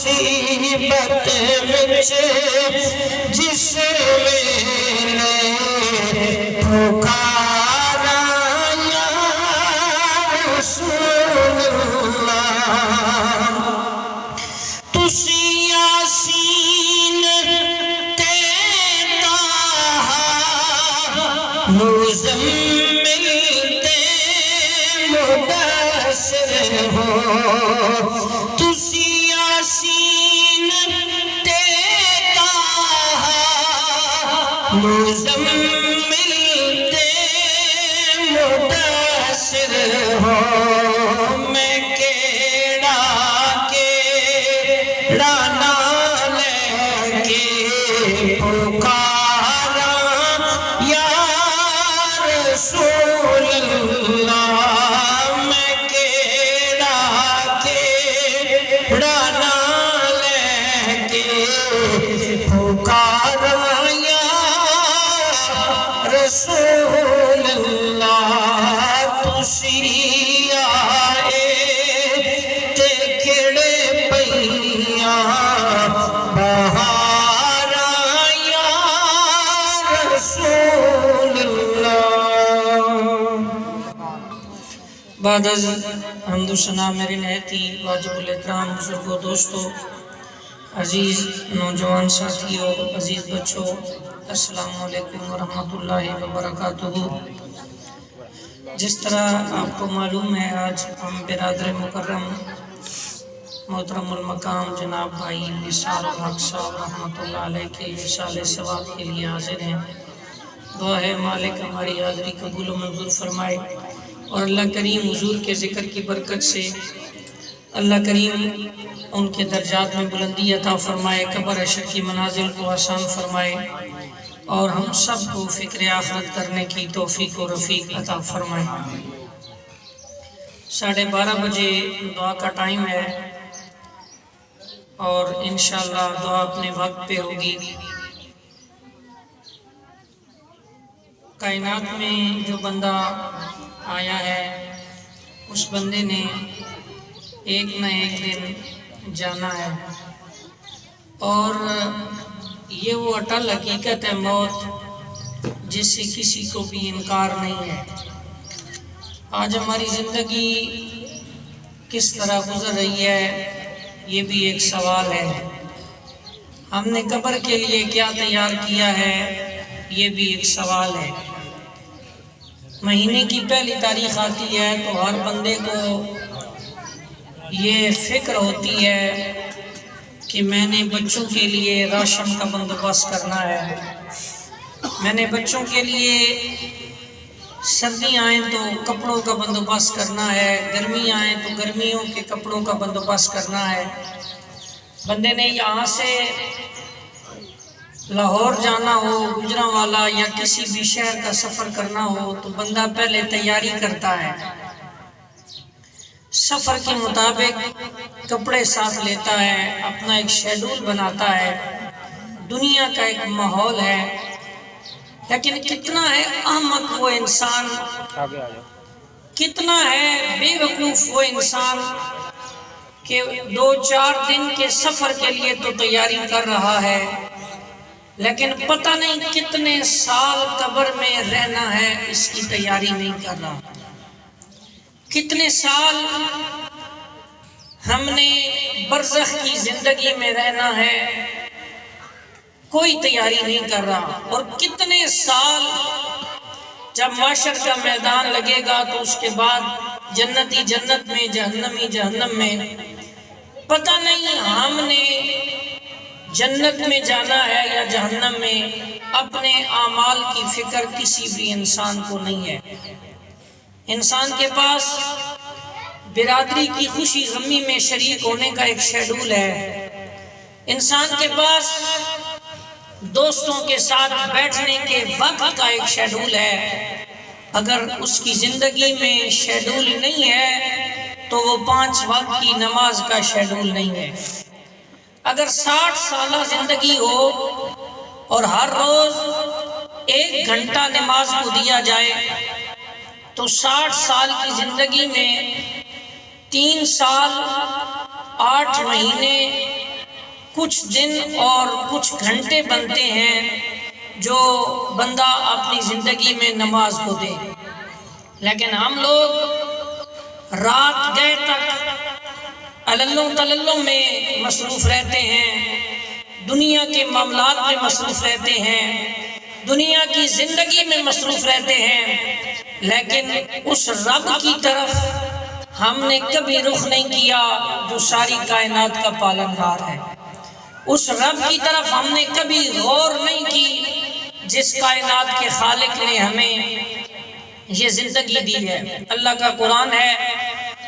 مصیبت وچ جس ویلے پکارا یا رسول اللہ تسی یاسین تے طٰہٰ مزمل تے مدثر ہو تسی یاسین تے طٰہٰ مزمل تے مدثر ہو میں کیڑا نام لے کے پکارا یا رسول اللہ میں کیڑا نام لے کے پکارا یا رسول اللہ تسی آئے تے کھڑے پئیاں بہارا یا رسول اللہ بعد از حمد و ثنا میرے نہایتی واجب الاحترام بزرگوں دوستوں عزیز نوجوان ساتھیوں عزیز بچوں السلام علیکم ورحمۃ اللہ وبرکاتہ جس طرح آپ کو معلوم ہے آج ہم برادر مکرم محترم المقام جناب بھائی نثار الحق صاحب رحمۃ اللہ علیہ کے وصال ثواب کے لیے حاضر ہیں دعا ہے مالک ہماری حاضری قبول و منظور فرمائے اور اللہ کریم حضور کے ذکر کی برکت سے اللہ کریم ان کے درجات میں بلندی عطا فرمائے قبر حشر کی منازل کو آسان فرمائے اور ہم سب کو فکر آخرت کرنے کی توفیق و رفیق عطا فرمائے 12:30 بجے دعا کا ٹائم ہے اور انشاءاللہ دعا اپنے وقت پہ ہوگی کائنات میں جو بندہ آیا ہے اس بندے نے ایک نہ ایک دن جانا ہے اور یہ وہ اٹل حقیقت ہے موت جس سے کسی کو بھی انکار نہیں ہے آج ہماری زندگی کس طرح گزر رہی ہے یہ بھی ایک سوال ہے ہم نے قبر کے لیے کیا تیار کیا ہے یہ بھی ایک سوال ہے مہینے کی پہلی تاریخ آتی ہے تو ہر بندے کو یہ فکر ہوتی ہے کہ میں نے بچوں کے لیے راشن کا بندوبست کرنا ہے میں نے بچوں کے لیے سردی آئیں تو کپڑوں کا بندوبست کرنا ہے گرمی آئیں تو گرمیوں کے کپڑوں کا بندوبست کرنا ہے بندے نے یہاں سے لاہور جانا ہو گجرانوالا یا کسی بھی شہر کا سفر کرنا ہو تو بندہ پہلے تیاری کرتا ہے سفر کے مطابق کپڑے ساتھ لیتا ہے اپنا ایک شیڈول بناتا ہے دنیا کا ایک ماحول ہے لیکن کتنا ہے احمق وہ انسان کتنا ہے بے وقوف وہ انسان کہ 2-4 دن کے سفر کے لیے تو تیاری کر رہا ہے لیکن پتہ نہیں کتنے سال قبر میں رہنا ہے اس کی تیاری نہیں کر رہا کتنے سال ہم نے برزخ کی زندگی میں رہنا ہے کوئی تیاری نہیں کر رہا اور کتنے سال جب معاشر کا میدان لگے گا تو اس کے بعد جنتی جنت میں جہنمی جہنم میں پتہ نہیں ہم نے جنت میں جانا ہے یا جہنم میں اپنے اعمال کی فکر کسی بھی انسان کو نہیں ہے انسان کے پاس برادری کی خوشی غمی میں شریک ہونے کا ایک شیڈول ہے انسان کے پاس دوستوں کے ساتھ بیٹھنے کے وقت کا ایک شیڈول ہے اگر اس کی زندگی میں شیڈول نہیں ہے تو وہ 5 وقت کی نماز کا شیڈول نہیں ہے اگر 60 سالہ زندگی ہو اور ہر روز 1 گھنٹہ نماز کو دیا جائے تو 60 سال کی زندگی میں 3 سال 8 مہینے کچھ دن اور کچھ گھنٹے بنتے ہیں جو بندہ اپنی زندگی میں نماز کو دے، لیکن ہم لوگ رات گئے تک عللوں تللوں میں مصروف رہتے ہیں، دنیا کے معاملات میں مصروف رہتے ہیں، دنیا کی زندگی میں مصروف رہتے ہیں، لیکن اس رب کی طرف ہم نے کبھی رخ نہیں کیا جو ساری کائنات کا پالنہار ہے۔ اس رب کی طرف ہم نے کبھی غور نہیں کی جس کائنات کے خالق نے ہمیں یہ زندگی دی ہے۔ اللہ کا قرآن ہے،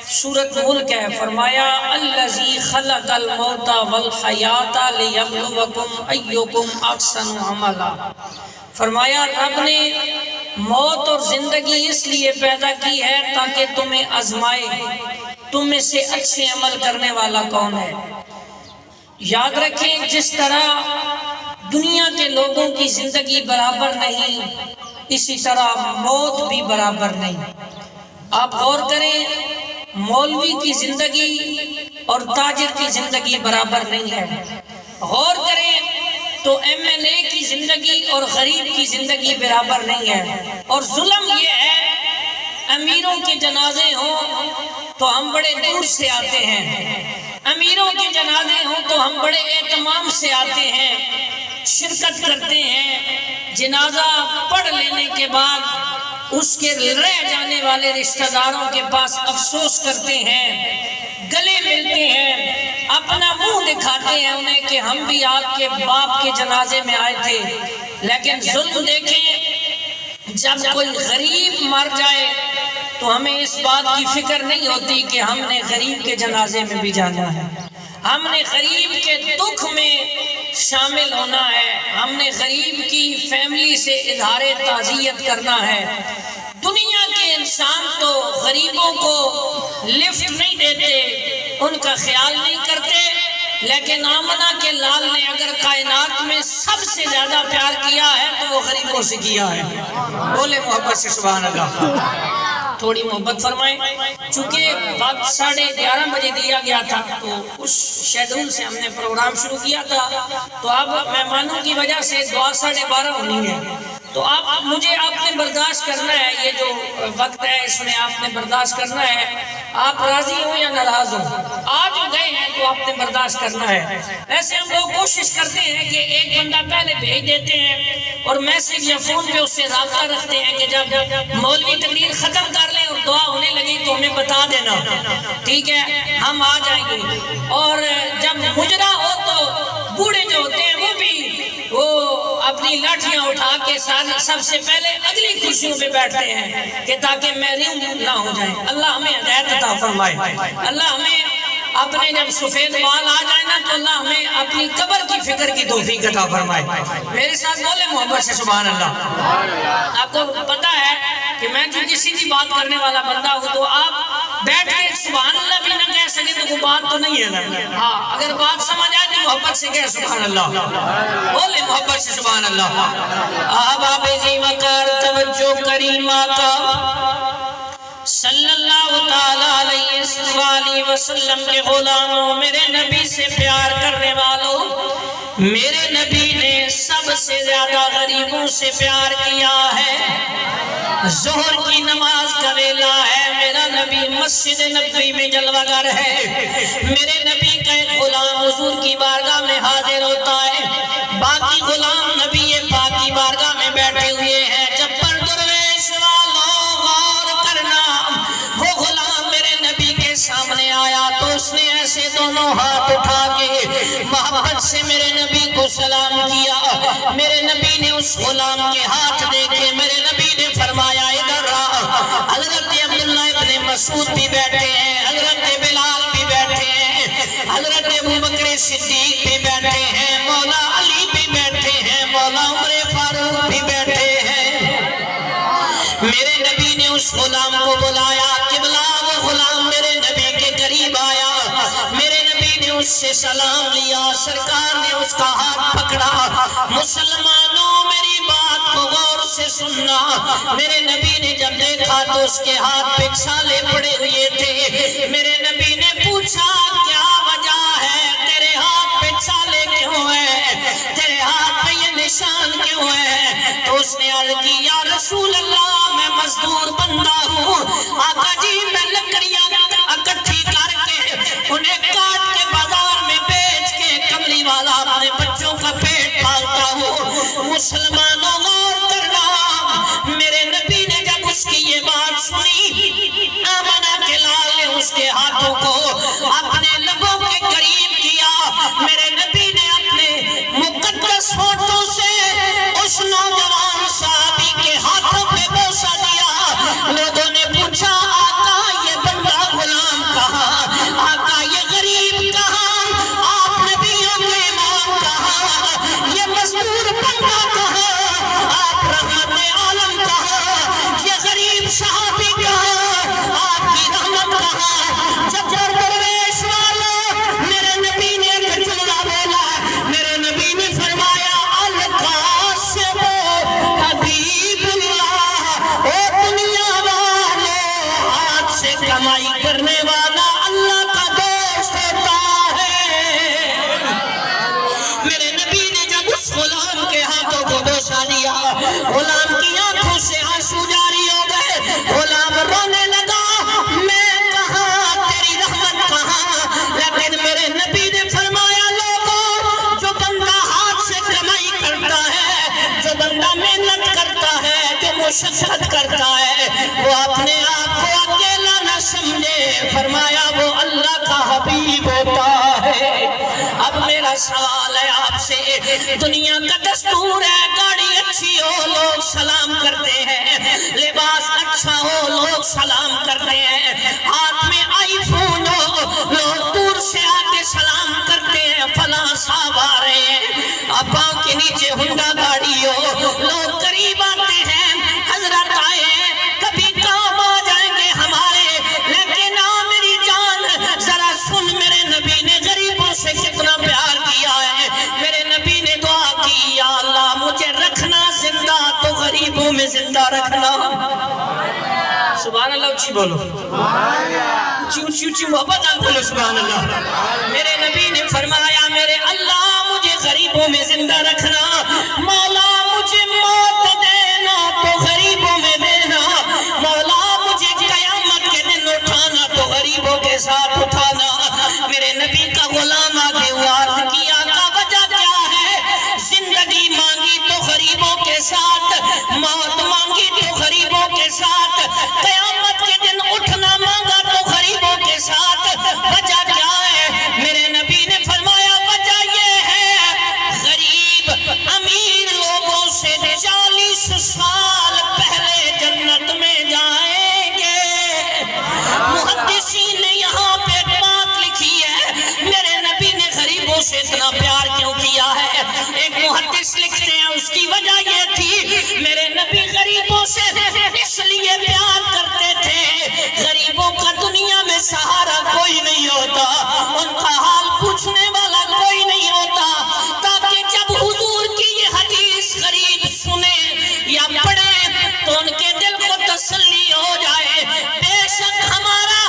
سورۃ ملک ہے، فرمایا الذی خلق الموت والحیات لیبلوکم ایکم احسن عملا۔ فرمایا رب نے موت اور زندگی اس لیے پیدا کی ہے تاکہ تمہیں آزمائے، تم میں سے اچھے عمل کرنے والا کون ہے۔ یاد رکھیں، جس طرح دنیا کے لوگوں کی زندگی برابر نہیں، اسی طرح موت بھی برابر نہیں۔ آپ غور کریں، مولوی کی زندگی اور تاجر کی زندگی برابر نہیں ہے۔ غور کریں تو MLA کی زندگی اور غریب کی زندگی برابر نہیں ہے۔ اور ظلم یہ ہے، امیروں کے جنازے ہوں تو ہم بڑے دور سے آتے ہیں، امیروں کے جنازے ہوں تو ہم بڑے اہتمام سے آتے ہیں، شرکت کرتے ہیں، جنازہ پڑھ لینے کے بعد اس کے رہ جانے والے رشتہ داروں کے پاس افسوس کرتے ہیں، گلے ملتے ہیں، اپنا منہ دکھاتے ہیں انہیں کہ ہم بھی آپ کے باپ کے جنازے میں آئے تھے۔ لیکن ظلم دیکھیں، جب کوئی غریب مر جائے تو ہمیں اس بات کی فکر نہیں ہوتی کہ ہم نے غریب کے جنازے میں بھی جانا ہے، ہم نے غریب کے دکھ میں شامل ہونا ہے، ہم نے غریب کی فیملی سے اظہار تعزیت کرنا ہے۔ دنیا کے انسان تو غریبوں کو لفٹ نہیں دیتے، ان کا خیال نہیں کرتے، لیکن آمنہ کے لال نے اگر کائنات میں سب سے زیادہ پیار کیا ہے تو وہ غریبوں سے کیا ہے۔ بولے محبت سے سبحان اللہ۔ تھوڑی محبت فرمائیں، چونکہ وقت 11:30 بجے دیا گیا تھا تو اس شیڈول سے ہم نے پروگرام شروع کیا تھا، تو اب مہمانوں کی وجہ سے 12:30 ہونی ہے، تو مجھے آپ نے برداشت کرنا ہے، یہ جو وقت ہے اس میں آپ نے برداشت کرنا ہے، آپ راضی ہوں یا ناراض ہوں، آ جو گئے ہیں تو آپ نے برداشت کرنا ہے۔ ایسے ہم لوگ کوشش کرتے ہیں کہ ایک بندہ پہلے بھیج دیتے ہیں اور میسج یا فون پہ اس سے رابطہ رکھتے ہیں کہ جب مولوی تقریر ختم کر لیں اور دعا ہونے لگی تو ہمیں بتا دینا، ٹھیک ہے، ہم آ جائیں گے۔ اور جب مجرا ہو تو بوڑھے جو ہوتے ہیں وہ اپنی لاٹھیاں اٹھا کے سب سے پہلے اگلی کرسیوں پہ بیٹھتے ہیں کہ تاکہ محروم نہ ہو جائیں۔ اللہ ہمیں ہدایت عطا فرمائے، اللہ ہمیں اپنے جب سفید بال آ جائے نا تو اللہ ہمیں اپنی قبر کی فکر کی توفیق عطا فرمائے۔ میرے ساتھ بولے محبت سے سبحان اللہ۔ آپ کو پتا ہے کہ میں جو کسی بھی بات کرنے والا بندہ ہوں تو آپ بیٹھ کے سبحان اللہ بھی نہ کہہ سکے تو کوئی بات تو نہیں ہے نا، ہاں اگر بات سمجھ آئے تو محبت سے کہہ سبحان اللہ، بولے محبت سے سبحان اللہ۔ احباب ذی وقار توجہ کریمہ کا صلی اللہ تعالیٰ علیہ وسلم کے غلاموں، میرے نبی سے پیار کرنے والوں، میرے نبی نے سب سے زیادہ غریبوں سے پیار کیا ہے۔ ظہر کی نماز کا ویلا ہے، میرا نبی مسجد نبوی میں جلوہ گر ہے، میرے نبی کا ایک غلام حضور کی بارگاہ میں حاضر ہوتا ہے، باقی غلام نبی پاک کی بارگاہ میں بیٹھے ہوئے ہیں۔ جب پر درویش والوں غور کرنا، وہ غلام میرے نبی کے سامنے آیا تو اس نے ایسے دونوں ہاتھ اٹھا کے محبت سے میرے نبی کو سلام کیا۔ میرے نبی نے اس غلام کے ہاتھ دیکھے، میرے نبی نے فرمایا ادھر آ۔ حضرت عبداللہ ابن مسعود بھی بیٹھے ہیں، حضرت بلال بھی بیٹھے ہیں، حضرت ابوبکر صدیق بھی بیٹھے ہیں، مولا علی بھی بیٹھے ہیں، مولا عمر فاروق بھی بیٹھے ہیں۔ میرے نبی نے اس غلام کو بلایا، قبلہ وہ غلام میرے نبی کے قریب آیا، میرے نبی نے اس سے سلام لیا، سرکار نے اس کا ہاتھ پکڑا۔ مسلمانوں میری بات کو غور سے سننا، میرے نبی نے جب دیکھا تو اس کے ہاتھ پہ چھالے پڑے ہوئے تھے، میرے نبی نے پوچھا کیا وجہ ہے تیرے ہاتھ پہ چھالے کا سوال ہے آپ سے، دنیا کا دستور ہے گاڑی اچھی ہو لوگ سلام کرتے ہیں، لباس اچھا ہو لوگ سلام کرتے ہیں، ہاتھ میں آئی فون ہو لوگ دور سے آتے سلام کرتے ہیں، فلاں صاحب آ رہے ہیں، پاؤں کے نیچے ہنڈا گاڑی ہو لوگ قریب آتے ہیں، حضرت آئے ہیں، کبھی کام آ جائیں گے ہمارے، لیکن میری جان ذرا سن، میرے نبی نے غریبوں سے کتنا پیار کیا ہے، میرے نبی نے دعا کی، یا اللہ مجھے رکھنا زندہ تو غریبوں میں زندہ رکھنا۔ سبحان اللہ اچھی بولو، اچھی اچھی اچھی محبت نال بولو سبحان اللہ۔ میرے نبی نے فرمایا میرے اللہ مجھے غریبوں میں زندہ رکھنا، مولا مجھے موت دینا تو غریبوں میں دینا، مولا مجھے قیامت کے دن اٹھانا تو غریبوں کے ساتھ اٹھانا۔ میرے نبی کا غلام آگے عرض کیا کا وجہ کیا ہے؟ زندگی مانگی تو غریبوں کے ساتھ، موت مانگی تو غریبوں کے ساتھ، قیامت کے دن اٹھنا مانگا تو غریبوں کے ساتھ، وجہ کیا ہے؟ میرے نبی نے فرمایا وجہ یہ ہے غریب امیر لوگوں سے 40 سال پہلے جنت میں جائیں گے۔ محدثین نے یہاں پہ ایک بات لکھی ہے، میرے نبی نے غریبوں سے اتنا پیار کیوں کیا ہے؟ ایک محدث لکھتے ہیں اس کی وجہ یہ تھی میرے نبی غریبوں سے اس لیے پیار کرتے تھے، غریبوں کا دنیا میں سہارا کوئی نہیں ہوتا، ان کا حال پوچھنے والا کوئی نہیں ہوتا، تاکہ جب حضور کی یہ حدیث غریب سنے یا پڑھے تو ان کے دل کو تسلی ہو جائے، بے شک ہمارا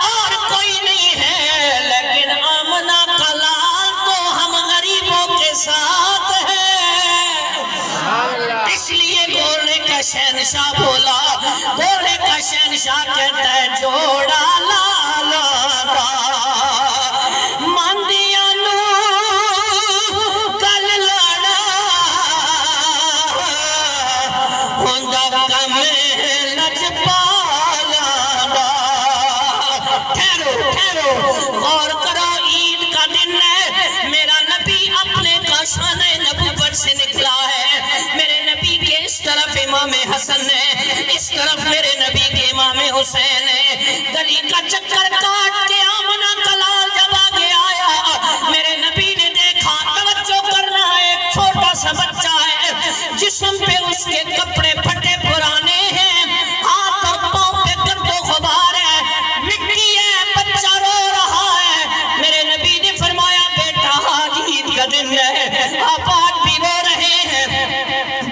اور کوئی نہیں ہے، لیکن آمنہ کا لال تو ہم غریبوں کے ساتھ ہیں۔ اس لیے بولنے کا شہنشاہ بولا، بولنے کا شہنشاہ کہتا ہے جوڑا لالا کا ماندیا نو کل لڑا ہوندا کم لجپالا دا۔ ٹھہرو ٹھہرو غور کرو، عید کا دن ہے، میرا نبی اپنے کاشان نبوت سے نکلا ہے، میرے نبی کے اس طرف امام حسن ہے، اس طرف میرے نبی کے امام حسین ہے، گلی کا چکر کاٹ کے آمنہ کا لال جب آگے آیا، میرے نبی نے دیکھا، توجہ کرنا ایک چھوٹا سا بچہ ہے، جسم پہ اس کے کپڑے پھٹے پرانے ہیں، ہاتھ اور پاؤں پہ گرد و غبار ہے، مٹی ہے، بچہ رو رہا ہے، میرے نبی نے فرمایا بیٹا آج عید کا دن ہے، آپ آج بھی رو رہے ہیں؟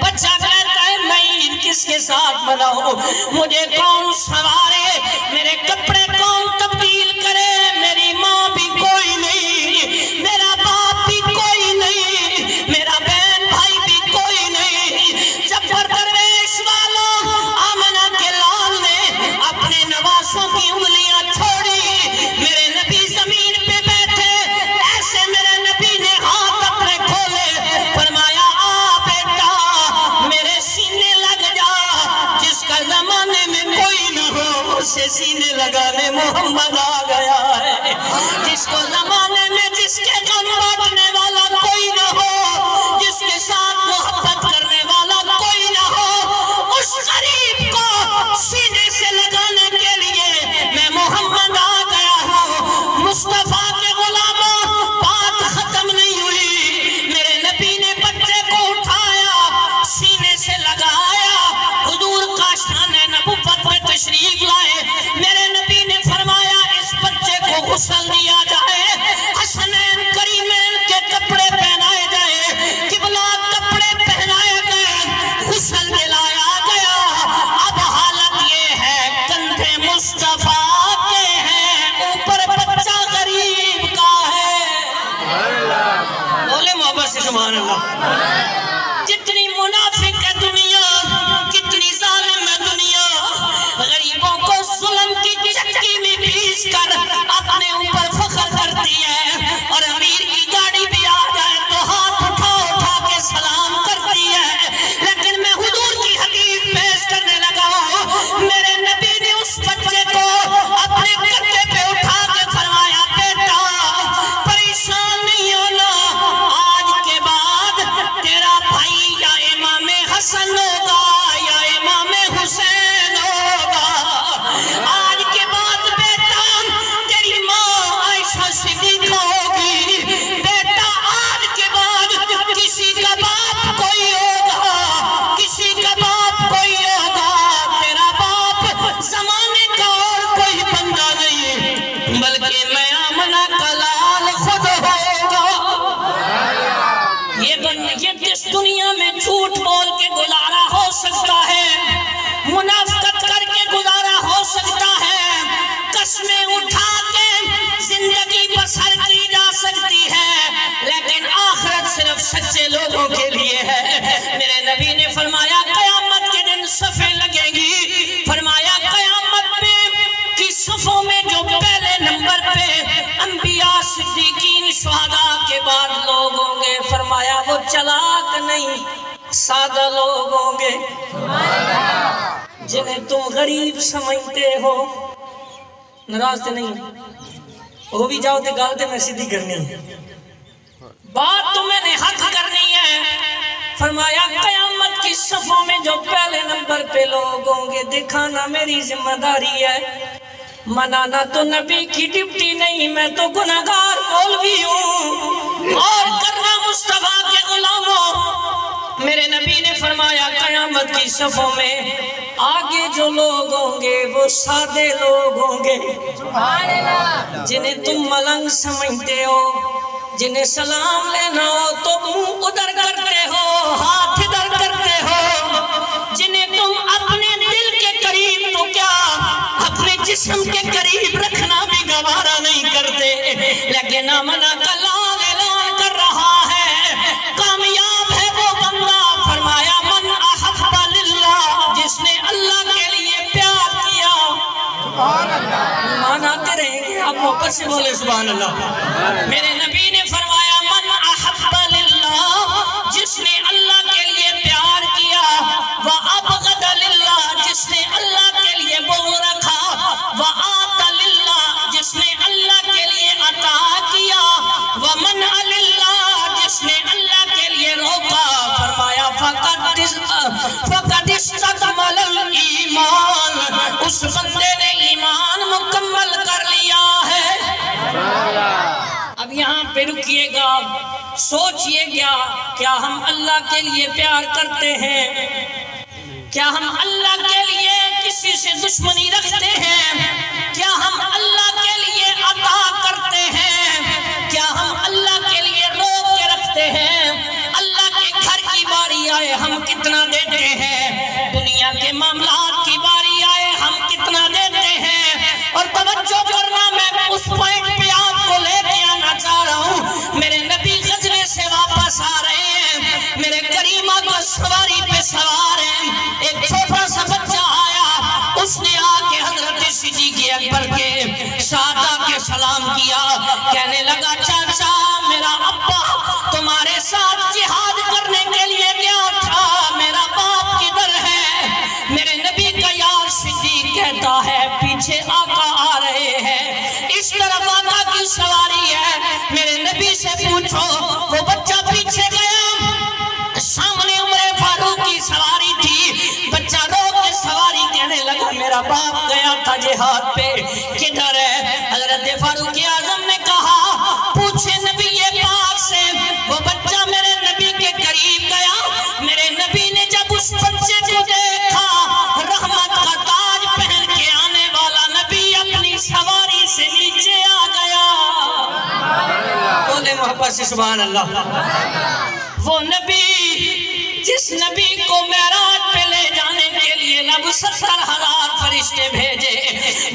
بچہ کہتا ہے میں عید کس کے ساتھ مناؤں، مجھے کون سوارے، میرے کپڑے کون تبدیل کرے، میری ماں بھی کوئی نہیں، میرا باپ بھی کوئی نہیں، میرا بہن بھائی بھی کوئی نہیں۔ جب پر درویش والوں آمنہ کے لال نے اپنے نواسوں کی انگلیاں چھوڑی، میرے نبی زمین پہ بیٹھے، ایسے میرے نبی نے ہاتھ اپنے کھولے، فرمایا آ بیٹا میرے سینے لگ جا، جس کا زمانے میں کوئی نہ ہو اسے سینے لگانے محمد آ گیا ہے، جس کو زمانے میں جس کے غم بانٹنے والا کوئی نہ ہو، جس کے ساتھ محبت کرنے والا کوئی نہ ہو، اس غریب کو سینے سے لگانے کے لیے میں محمد آ گیا ہوں۔ مصطفیٰ کے غلاموں بات ختم نہیں ہوئی، میرے نبی نے بچے کو اٹھایا، سینے سے لگایا، حضور کاشان نبوت میں تشریف لائے، میرے نبی نے فرمایا اس بچے کو غسل دیا جائے، حسنین کریمین کے کپڑے پہنائے جائے، قبلہ کپڑے پہنائے گئے، غسل دلایا گیا، اب حالت یہ ہے کندھے مصطفیٰ کے ہیں، اوپر بچہ غریب کا ہے۔ بولے محبت سے سبحان اللہ۔ جتنی منافق ہے دنیا، کتنی ظالم ہے دنیا، غریبوں کو ظلم کی چکی میں پیس کر اپنے اوپر فخر کرتی ہے، اور امیر کی گاڑی بھی آ جائے تو ہاتھ اٹھا اٹھا کے سلام کرتی ہے، لیکن میں حضور کی حدیث پیش کرنے لگا ہوں، میرے نبی نے اس بچے کو اپنے کندھے پہ اٹھا کے فرمایا بیٹا پریشان نہیں ہونا، سکتا ہے، منافقت کر کے گزارا ہو سکتا ہے، قسمیں اٹھا کے زندگی بسر کی جا سکتی ہے، لیکن آخرت صرف سچے لوگوں کے لیے ہے۔ میرے نبی نے فرمایا قیامت کے دن صفیں لگیں گی، فرمایا قیامت کی صفوں میں جو پہلے نمبر پہ انبیاء، صدیقین، شہداء کے بعد لوگ ہوں گے، فرمایا وہ چلاک نہیں سادہ لوگ ہوں گے، جنہیں تم غریب سمجھتے ہو۔ ناراض تے نہیں وہ بھی جاؤ تے گال تے میں سیدھی کرنی ہے، بات تو میں نے حق کرنی ہے۔ فرمایا قیامت کی صفوں میں جو پہلے نمبر پہ لوگ ہوں گے، دکھانا میری ذمہ داری ہے، منانا تو نبی کی ڈیوٹی نہیں، میں تو گناہگار مولوی ہوں، اور کرنا مصطفیٰ کے غلاموں۔ میرے نبی نے فرمایا قیامت کی صفوں میں آگے جو لوگ ہوں گے وہ سادے لوگ ہوں گے، جنہیں تم ملنگ سمجھتے ہو، جنہیں سلام لینا ہو تو منہ ادھر کرتے ہو، ہاتھ ادھر کرتے ہو، جنہیں تم اپنے دل کے قریب تو کیا اپنے جسم کے قریب رکھنا بھی گوارا نہیں کرتے، لیکن آمنہ کا لال اعلان کر رہا ہے کامیاب ہے وہ بندہ۔ فرمایا من احب للہ، جس نے اللہ کے لیے پیار کیا۔ ایمان آتے رہیں گے آپ محبت سے بولے سبحان اللہ۔ میرے نبی نے فرمایا من احب للہ، جس نے اللہ کے لیے پیار کیا، وابغض للہ، جس نے اللہ کے لیے بغض رکھا، وآت للہ، جس نے اللہ کے لیے عطا کیا، ومنع للہ، جس نے اللہ کے لیے روکا، فرمایا فقد استکمل الایمان، اس بندے نے ایمان مکمل کر لیا ہے۔ اب یہاں پہ رکیے گا، سوچئے گا، کیا ہم اللہ کے لیے پیار کرتے ہیں؟ کیا ہم اللہ کے لیے کسی سے دشمنی رکھتے ہیں؟ کیا ہم اللہ کے لیے عطا کرتے ہیں؟ کیا ہم اللہ کے لیے روک کے رکھتے ہیں؟ اللہ کے گھر کی باری آئے ہم کتنا دیتے ہیں؟ دنیا کے معاملات کی باری آئے ہم کتنا دیتے ہیں؟ اور توجہ کرنا، میں اس پوائنٹ پہ آپ کو لے کے آنا چاہ رہا ہوں۔ میرے نبی غزوے سے واپس آ رہے ہیں، میرے کریمہ کو سواری پہ سوار ہیں، ایک چھوٹا سا بچہ آیا، اس نے آ کے حضرت صدیق اکبر کے ساتھ آ کے سلام کیا، کہنے لگا چاچا میرا ابا تمہارے ساتھ جہاد کرنے کے لیے گیا تھا، میرا باپ کدھر ہے؟ میرے نبی کا یار صدیق کہتا ہے پیچھے آقا آ رہے ہیں، اس طرف آقا کی سواری ہے، میرے نبی سے پوچھو۔ وہ بچہ پیچھے گیا، سامنے عمر فاروق کی سواری تھی، بچہ رو کے سواری کہنے لگا میرا باپ گیا تھا جہاد پہ، کدھر ہے؟ حضرت فاروق اعظم نے کہا پوچھے نبی پاک سے۔ وہ بچہ میرے نبی کے قریب گیا، میرے نبی نے جب اس بچے کو دیکھا، رحمت کا تاج پہن کے آنے والا نبی اپنی سواری سے نیچے آ گیا۔ بولے محبت سے سبحان اللہ۔ وہ نبی جس نبی کو معراج پہ لے جانے کے لیے رب 70,000 فرشتے بھیجے،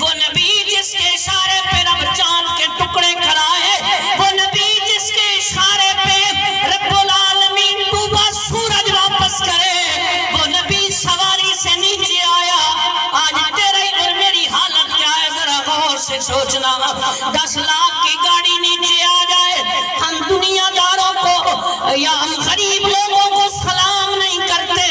وہ نبی جس کے اشارے پہ رب چاند کے ٹکڑے کرائے، وہ نبی جس کے اشارے پہ رب العالمین ڈوبا سورج واپس کرے، وہ نبی سواری سے نیچے آیا۔ آج تیرے اور میری حالت کیا ہے ذرا غور سے سوچنا۔ 10 لاکھ کی گاڑی نیچے آ جائے، ہم دنیا داروں کو یا ہم غریب لوگوں کو سلام نہیں کرتے،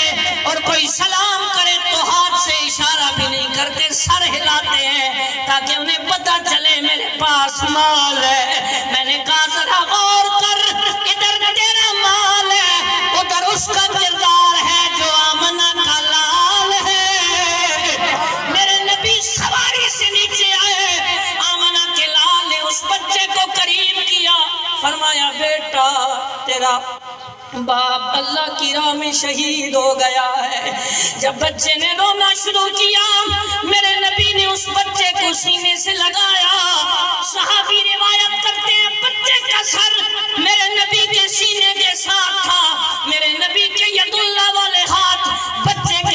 اور کوئی سلام کرے تو ہاتھ سے اشارہ بھی نہیں کرتے، سر ہلاتے ہیں تاکہ انہیں پتہ چلے میرے پاس مال ہے۔ میں نے کہا ذرا غور کر، ادھر تیرا مال ہے، ادھر اس کا کردار ہے جو آمنہ کا لال ہے۔ میرے نبی سواری سے نیچے آئے، آمنہ کے لال نے اس بچے کو قریب کیا، فرمایا بیٹا تیرا باپ اللہ کی راہ میں شہید ہو گیا ہے۔ جب بچے نے رونا شروع کیا، میرے نبی نے اس بچے کو سینے سے لگایا۔ صحابی روایت کرتے ہیں بچے کا سر میرے نبی کے سینے کے ساتھ تھا، میرے نبی کے ید اللہ والے ہاتھ بچے کے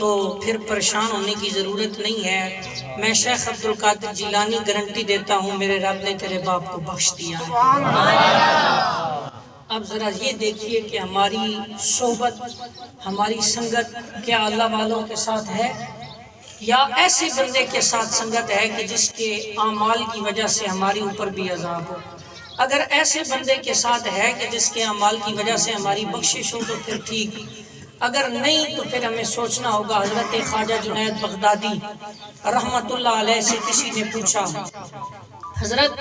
تو پھر پریشان ہونے کی ضرورت نہیں ہے، میں شیخ عبد القادر جیلانی گارنٹی دیتا ہوں میرے رب نے تیرے باپ کو بخش دیا ہے۔ اب ذرا یہ دیکھیے کہ ہماری صحبت، ہماری سنگت کیا اللہ والوں کے ساتھ ہے یا ایسے بندے کے ساتھ سنگت ہے کہ جس کے اعمال کی وجہ سے ہماری اوپر بھی عذاب ہو؟ اگر ایسے بندے کے ساتھ ہے کہ جس کے اعمال کی وجہ سے ہماری بخشش ہو تو پھر ٹھیک، اگر نہیں تو پھر ہمیں سوچنا ہوگا۔ حضرت خواجہ جنید بغدادی رحمت اللہ علیہ سے کسی نے پوچھا، حضرت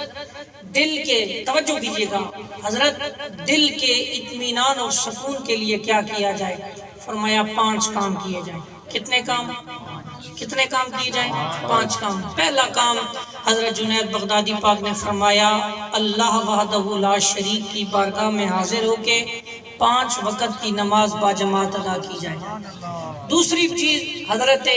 دل کے، توجہ کیجیے گا، حضرت دل کے اطمینان اور سکون کے لیے کیا کیا جائے؟ فرمایا 5 کام کیے جائیں۔ کتنے کام کیے جائیں؟ 5 کام۔ پہلا کام حضرت جنید بغدادی پاک نے فرمایا اللہ وحدہ لا شریک کی بارگاہ میں حاضر ہو کے 5 وقت کی نماز باجماعت ادا کی جائے۔ دوسری چیز حضرت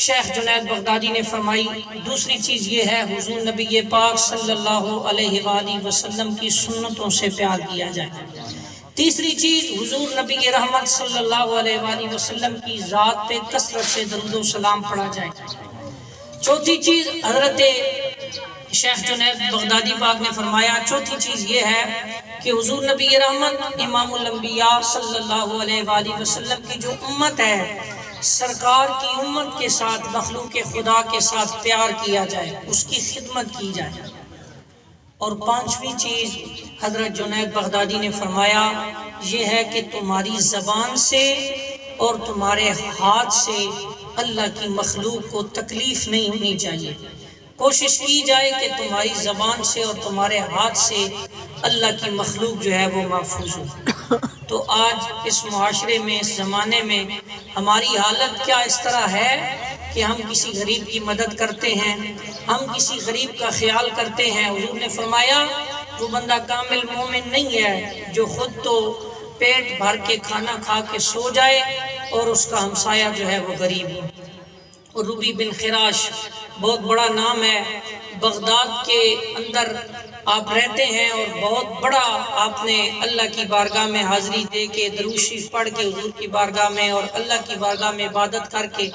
شیخ جنید بغدادی نے فرمائی، دوسری چیز یہ ہے حضور نبی پاک صلی اللہ علیہ وآلہ وسلم کی سنتوں سے پیار کیا جائے۔ تیسری چیز حضور نبی رحمت صلی اللہ علیہ وآلہ وسلم کی ذات پہ کثرت سے درود و سلام پڑھا جائے۔ چوتھی چیز حضرت شیخ جنید بغدادی پاک نے فرمایا، چوتھی چیز یہ ہے کہ حضور نبی رحمت امام الانبیاء صلی اللہ علیہ وآلہ وسلم کی جو امت ہے، سرکار کی امت کے ساتھ، مخلوق خدا کے ساتھ پیار کیا جائے، اس کی خدمت کی جائے۔ اور 5ویں چیز حضرت جنید بغدادی نے فرمایا یہ ہے کہ تمہاری زبان سے اور تمہارے ہاتھ سے اللہ کی مخلوق کو تکلیف نہیں ہونی چاہیے۔ کوشش کی جائے کہ تمہاری زبان سے اور تمہارے ہاتھ سے اللہ کی مخلوق جو ہے وہ محفوظ ہو۔ تو آج اس معاشرے میں، اس زمانے میں ہماری حالت کیا اس طرح ہے کہ ہم کسی غریب کی مدد کرتے ہیں، ہم کسی غریب کا خیال کرتے ہیں۔ حضور نے فرمایا وہ بندہ کامل مومن نہیں ہے جو خود تو پیٹ بھر کے کھانا کھا کے سو جائے اور اس کا ہمسایہ جو ہے وہ غریب ہو۔ اور ربی بن خراش بہت بڑا نام ہے، بغداد کے اندر آپ رہتے ہیں اور بہت بڑا آپ نے اللہ کی بارگاہ میں حاضری دے کے درود شریف پڑھ کے حضور کی بارگاہ میں اور اللہ کی بارگاہ میں عبادت کر کے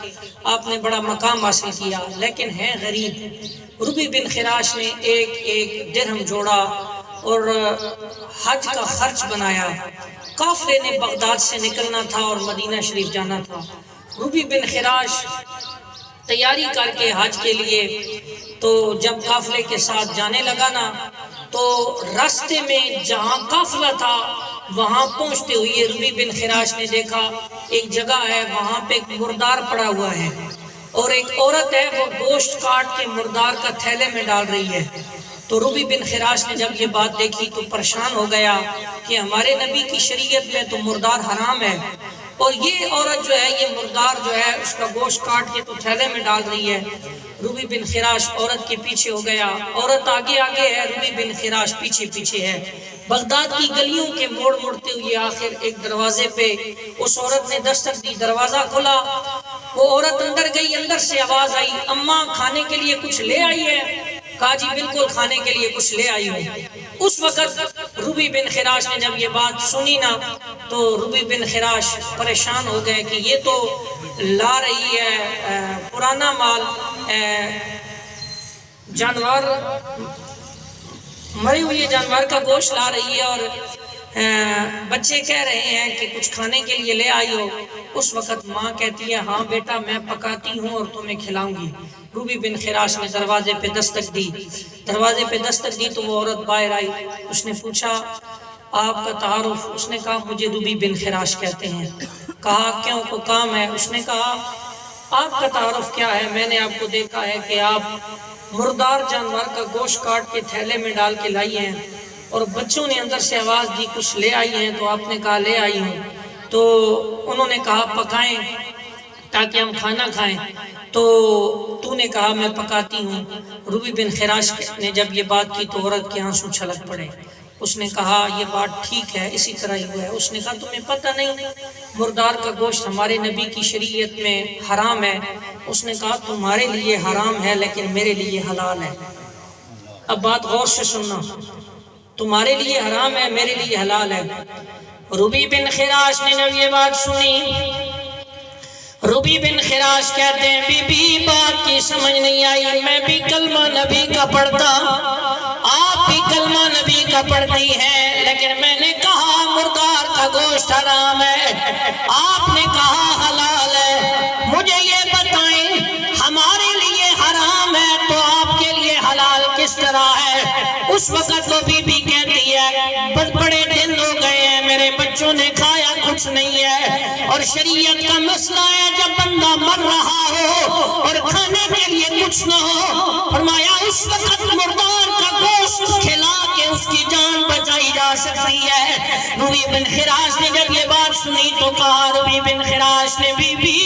آپ نے بڑا مقام حاصل کیا، لیکن ہیں غریب۔ ربی بن خراش نے ایک درہم جوڑا اور حج کا خرچ بنایا۔ قافلے نے بغداد سے نکلنا تھا اور مدینہ شریف جانا تھا۔ ربی بن خراش تیاری کر کے حج کے لیے تو جب قافلے کے ساتھ جانے لگا نا تو راستے میں جہاں قافلہ تھا وہاں پہنچتے ہوئے ربی بن خراش نے دیکھا ایک جگہ ہے، وہاں پہ ایک مردار پڑا ہوا ہے اور ایک عورت ہے وہ گوشت کاٹ کے مردار کا تھیلے میں ڈال رہی ہے۔ تو ربی بن خراش نے جب یہ بات دیکھی تو پریشان ہو گیا کہ ہمارے نبی کی شریعت میں تو مردار حرام ہے اور یہ عورت جو ہے یہ مردار جو ہے اس کا گوشت کاٹ کے تو تھیلے میں ڈال رہی ہے۔ ربی بن خراش عورت کے پیچھے ہو گیا، عورت آگے آگے ہے، ربی بن خراش پیچھے پیچھے ہے۔ بغداد کی گلیوں کے موڑ مڑتے ہوئے آخر ایک دروازے پہ اس عورت نے دستک دی، دروازہ کھلا، وہ عورت اندر گئی، اندر سے آواز آئی اماں کھانے کے لیے کچھ لے آئی ہے؟ کہا جی بالکل کھانے کے لیے کچھ لے آئی ہوں۔ اس وقت ربی بن خراش نے جب یہ بات سنی نا تو ربی بن خراش پریشان ہو گئے کہ یہ تو لا رہی ہے پرانا مال، جانور، مرے ہوئے جانور کا گوشت لا رہی ہے اور بچے کہہ رہے ہیں کہ کچھ کھانے کے لیے لے آئی ہو۔ اس وقت ماں کہتی ہے ہاں بیٹا میں پکاتی ہوں اور تمہیں کھلاؤں گی۔ ربی بن خراش نے دروازے پہ دستک دی تو وہ عورت باہر آئی، اس نے پوچھا آپ کا تعارف؟ اس نے کہا مجھے ربی بن خراش کہتے ہیں۔ کہا کیوں، کو کام ہے؟ اس نے کہا آپ کا تعارف کیا ہے؟ میں نے آپ کو دیکھا ہے کہ آپ مردار جانور کا گوشت کاٹ کے تھیلے میں ڈال کے لائی ہیں اور بچوں نے اندر سے آواز دی کچھ لے آئی ہیں تو آپ نے کہا لے آئی ہوں۔ تو انہوں نے کہا پکائیں تاکہ ہم کھانا کھائیں، تو نے کہا میں پکاتی ہوں۔ ربی بن خراش نے جب یہ بات کی تو عورت کے آنسو چھلک پڑے۔ اس نے کہا یہ بات ٹھیک ہے، اسی طرح ہی ہوا ہے۔ اس نے کہا تمہیں پتہ نہیں مردار کا گوشت ہمارے نبی کی شریعت میں حرام ہے؟ اس نے کہا تمہارے لیے حرام ہے لیکن میرے لیے حلال ہے۔ اب بات غور سے سننا، تمہارے لیے حرام ہے میرے لیے حلال ہے۔ ربی بن خراش نے جب یہ بات سنی ربی بن خراش کہتے ہیں بی بی بات کی سمجھ نہیں آئی، میں بھی کلمہ نبی کا پڑھتا، آپ بھی کلمہ نبی کا پڑھتی ہیں، لیکن میں نے کہا مردار کا گوشت حرام ہے، آپ نے کہا حلال ہے، مجھے یہ بتائیں ہمارے لیے حرام ہے تو آپ کے لیے حلال کس طرح ہے؟ اس وقت وہ بی بی کہتی ہے بڑے دن ہو گئے ہیں میرے بچوں نے کھایا کچھ نہیں ہے، اور شریعت کا مسئلہ ہے جب بندہ مر رہا ہو اور کھانے کے لیے کچھ نہ ہو، فرمایا اس وقت مردار کا گوشت کھلا کے اس کی جان بچائی جا سکتی ہے۔ ربی بن خراش نے جب یہ بات سنی تو کہا، ربی بن خراش نے بی بی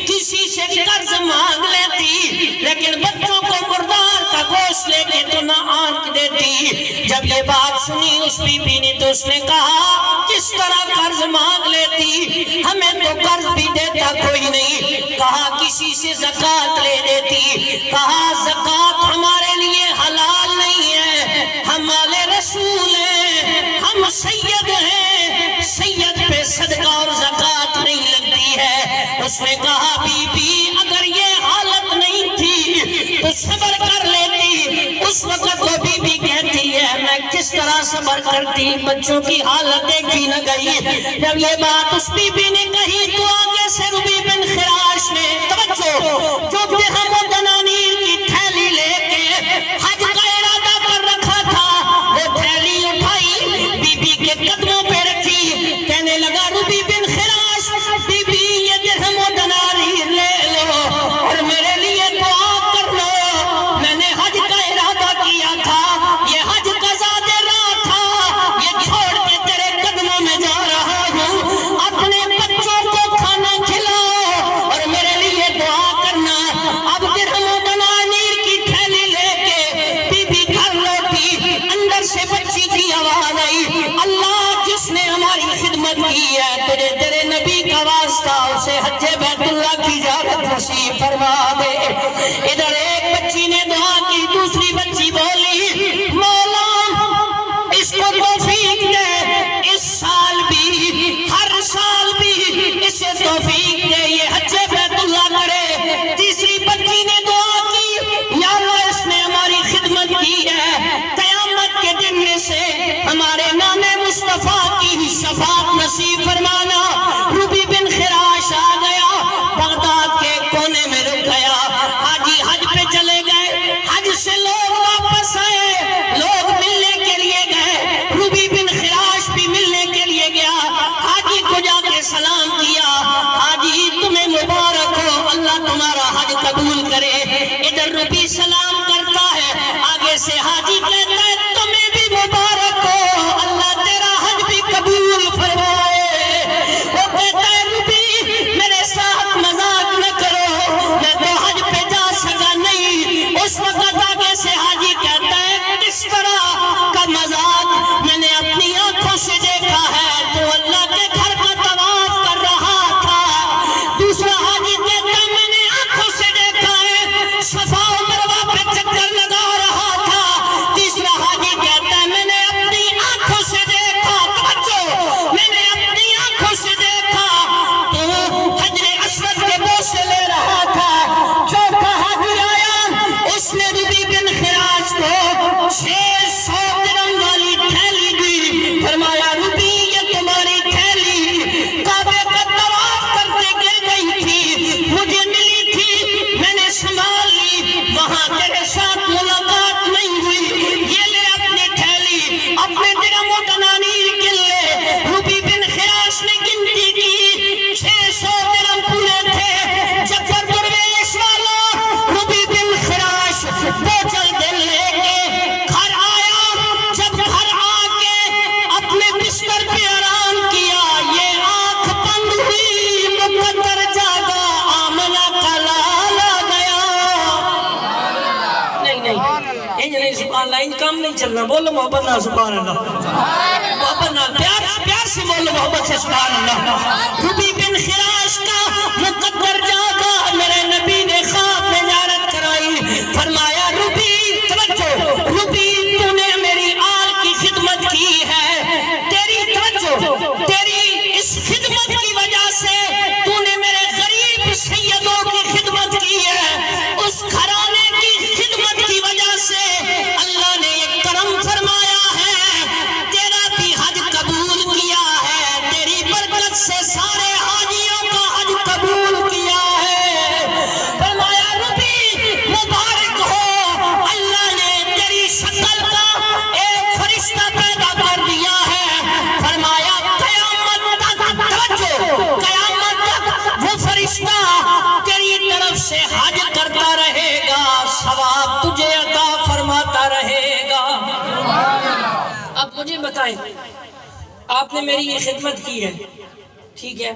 کسی سے قرض مانگ لیتی لیکن بچوں کو مردار کا گوشت لے کے تو نہ آنکھ دیتی۔ جب یہ بات سنی اس بی بی نے تو اس نے کہا کس طرح قرض مانگ لیتی، ہمیں تو قرض بھی دیتا کوئی نہیں، کہا کسی سے زکوٰۃ لے دیتی، کہا زکوٰۃ ہمارے لیے حلال نہیں ہے، ہم آل رسول ہیں، ہم سید ہیں، سید پہ صدقہ اور زکوٰۃ نہیں لگتی ہے۔ اس نے کہا بی بی اگر یہ حالت نہیں تھی تو صبر کر لیتی۔ اس وقت وہ بی بی کہتی ہے میں کس طرح صبر کرتی، بچوں کی حالت دیکھی نہ گئی۔ جب یہ بات اس بی بی نے کہی تو آگے سے ربی بن خراش نے توجہ جو درہم و دنانیر کی تھیلی لے کے حج کا ارادہ کر رکھا تھا، وہ تھیلی اٹھائی بی بی کے قدموں پہ رکھی، کہنے لگا ربی بن خراش بی بی یہ درہم و دنانیر لے لو اور میرے لیے دعا کر لو، میں نے حج کا ارادہ کیا تھا، یہ حج قضا دے رہا تھا، یہ چھوڑ کے تیرے قدموں میں جا رہا ہوں، اپنے بچوں کو کھانا کھلاؤ اور میرے لیے دعا کرنا۔ اب درہم و دنانیر کی تھیلی لے کے بی بی گھر لوٹی، اندر سے بچی کی آواز آئی، اللہ جس نے ہماری خدمت کی ہے تجھے تیرے نبی کا واسطہ اسے حج بیت اللہ کی زیارت نصیب فرما دے۔ ادھر ایک بچی نے دعا کی، دوسری بچی بولی مولا اس کو توفیق دے، اس سال بھی ہر سال بھی اسے توفیق دے یہ حج بیت اللہ کرے۔ تیسری بچی نے دعا کی یا اللہ اس نے ہماری خدمت کی ہے، قیامت کے دن میں سے ہمارے نام مصطفیٰ کی شفاعت نصیب فرمانا۔ ربی بن خراش آ گیا، بغداد کے کونے میں رک گیا، حاجی حج پہ چلے گئے، حج سے لوگ واپس آئے، لوگ ملنے کے لیے گئے، ربی بن خراش بھی ملنے کے لیے گیا، حاجی کو جا کے سلام کیا، حاجی تمہیں مبارک ہو، اللہ تمہارا حج قبول کرے۔ ادھر ربی سلام کرتا ہے، آگے سے حاجی کہتا ہے تمہیں بھی مبارک ہو، اللہ تیرا حج بھی قبول فرمائے۔ وہ کہتا ہے ربی میرے ساتھ مذاق نہ کرو، میں تو حج پہ جا سکا نہیں۔ اس وقت آگے سے حاجی کہتا ہے کس طرح کا مذاق، میں نے اپنی آنکھوں سے دیکھا ہے تو اللہ کے گھر کا طواف کر رہا تھا۔ دوسرا حاجی کہتا ہے میں نے آنکھوں سے دیکھا ہے صفا و مروہ پہ چکر لگا رہا تھا۔ تیسرا حاجی کہتا ہے میں نے اپنی آنکھوں سے دیکھا، توجہ میں نے اپنی آنکھوں سے دیکھا تو حجر اسود کے بوسے لے رہا تھا۔ چوتھا حاجی آیا، اس نے ربی بن خراش کو 600 درہم والی تھیلی دی، فرمایا ربی یہ تمہاری تھیلی کعبے کا طواف کرتے گر گئی تھی، مجھے ملی تھی، میں نے سنبھال لی، وہاں تیرے ساتھ ملاقات نہیں ہوئی، یہ لے اپنی تھیلی، اپنے درہم و دنانیر گن لے۔ ربی بن خراش نے گنتی کی، 600 درہم پورے تھے۔ جبر درویش والا ربی بن خراش بوجھل دل لے کے گھر آیا، جب گھر آ کے اپنے بستر پہ آرام کیا، یہ آنکھ بند ہوئی، مقدر جاگا، آمنہ کا لال آ گیا۔ نہیں انج نہیں، سبحان اللہ، انج کام نہیں چلنا، بولو محبت نہ سبحان اللہ، محبت نہ پیار سے بولو، محبت سے سبحان اللہ۔ ربی بن خراش کا مقدر جاگا، میرے نبی نے خواب میں زیارت کرائی، فرمایا ربی توجہ، ربی تو نے میری آل کی خدمت کی ہے، تیری توجہ، تیری اس خدمت کی وجہ سے تو نے میرے غریب آپ مجھے بتائیں، آپ نے میری یہ خدمت کی ہے، ٹھیک ہے،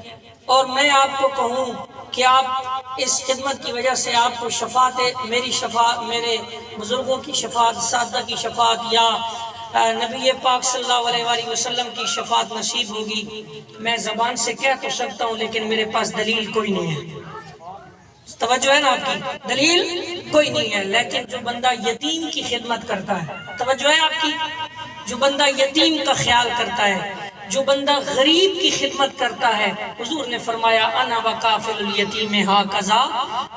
اور میں آپ کو کہوں کہ آپ اس خدمت کی وجہ سے آپ کو شفاعت، میری شفاعت، میرے بزرگوں کی شفاعت، اساتذہ کی شفاعت یا نبی پاک صلی اللہ علیہ وآلہ وسلم کی شفاعت نصیب ہوگی، میں زبان سے کہہ تو سکتا ہوں لیکن میرے پاس دلیل کوئی نہیں ہے۔ توجہ ہے نا آپ کی؟ دلیل کوئی نہیں ہے۔ لیکن جو بندہ یتیم کی خدمت کرتا ہے، توجہ ہے آپ کی، جو بندہ یتیم کا خیال کرتا ہے، جو بندہ غریب کی خدمت کرتا ہے، حضور نے فرمایا انا وکافل الیتیم ھکذا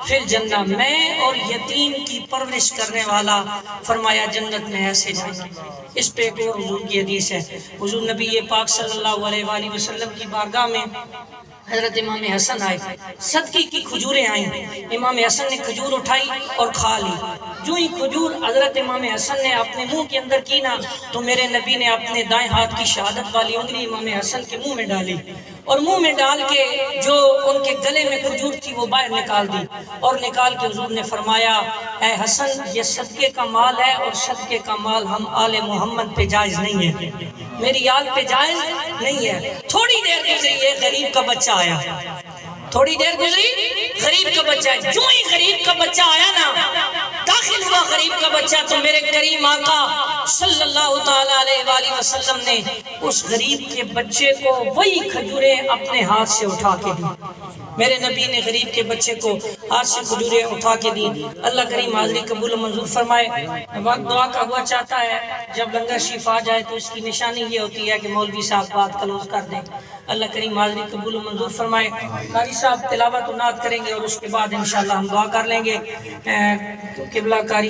فی الجنہ، میں اور یتیم کی پرورش کرنے والا فرمایا جنت میں ایسے جائیں گے۔ اس پہ ایک اور حضور کی حدیث ہے، حضور نبی پاک صلی اللہ علیہ وآلہ وسلم کی بارگاہ میں حضرت امام حسن آئے، صدقے کی کھجوریں آئیں، امام حسن نے کھجور اٹھائی اور کھا لی۔ جو ہی کھجور حضرت امام حسن نے اپنے منہ کے اندر کی نا، تو میرے نبی نے اپنے دائیں ہاتھ کی شہادت والی انگلی امام حسن کے منہ میں ڈالی، اور منہ میں ڈال کے جو ان کے گلے میں کھجور تھی وہ باہر نکال دی، اور نکال کے حضور نے فرمایا اے حسن، یہ صدقے کا مال ہے، اور صدقے کا مال ہم آل محمد پہ جائز نہیں ہے، میری آل پہ جائز نہیں ہے۔ تھوڑی دیر گزری، ایک غریب کا بچہ آیا، تھوڑی دیر گزری، غریب کا بچہ ہے، جو ہی غریب کا بچہ آیا نا، داخل ہوا غریب کا بچہ، تو میرے کریم آقا صلی اللہ تعالیٰ علیہ وآلہ وسلم نے اس غریب کے بچے کو وہی کھجوریں اپنے ہاتھ سے اٹھا کے دی۔ میرے نبی نے غریب کے بچے کو ہاتھ سے کھجوریں اٹھا کے دی۔ اللہ کریم حاضری قبول و منظور فرمائے۔ وقت دعا کا ہوا چاہتا ہے، جب لنگر شریف آ جائے تو اس کی نشانی یہ ہوتی ہے کہ مولوی صاحب بات کلوز کر دیں۔ اللہ کریم حاضری قبول و منظور فرمائے۔ قاری صاحب تلاوت و نعت کریں گے اور اس کے بعد انشاءاللہ ہم دعا کر لیں گے۔ قبلہ کاری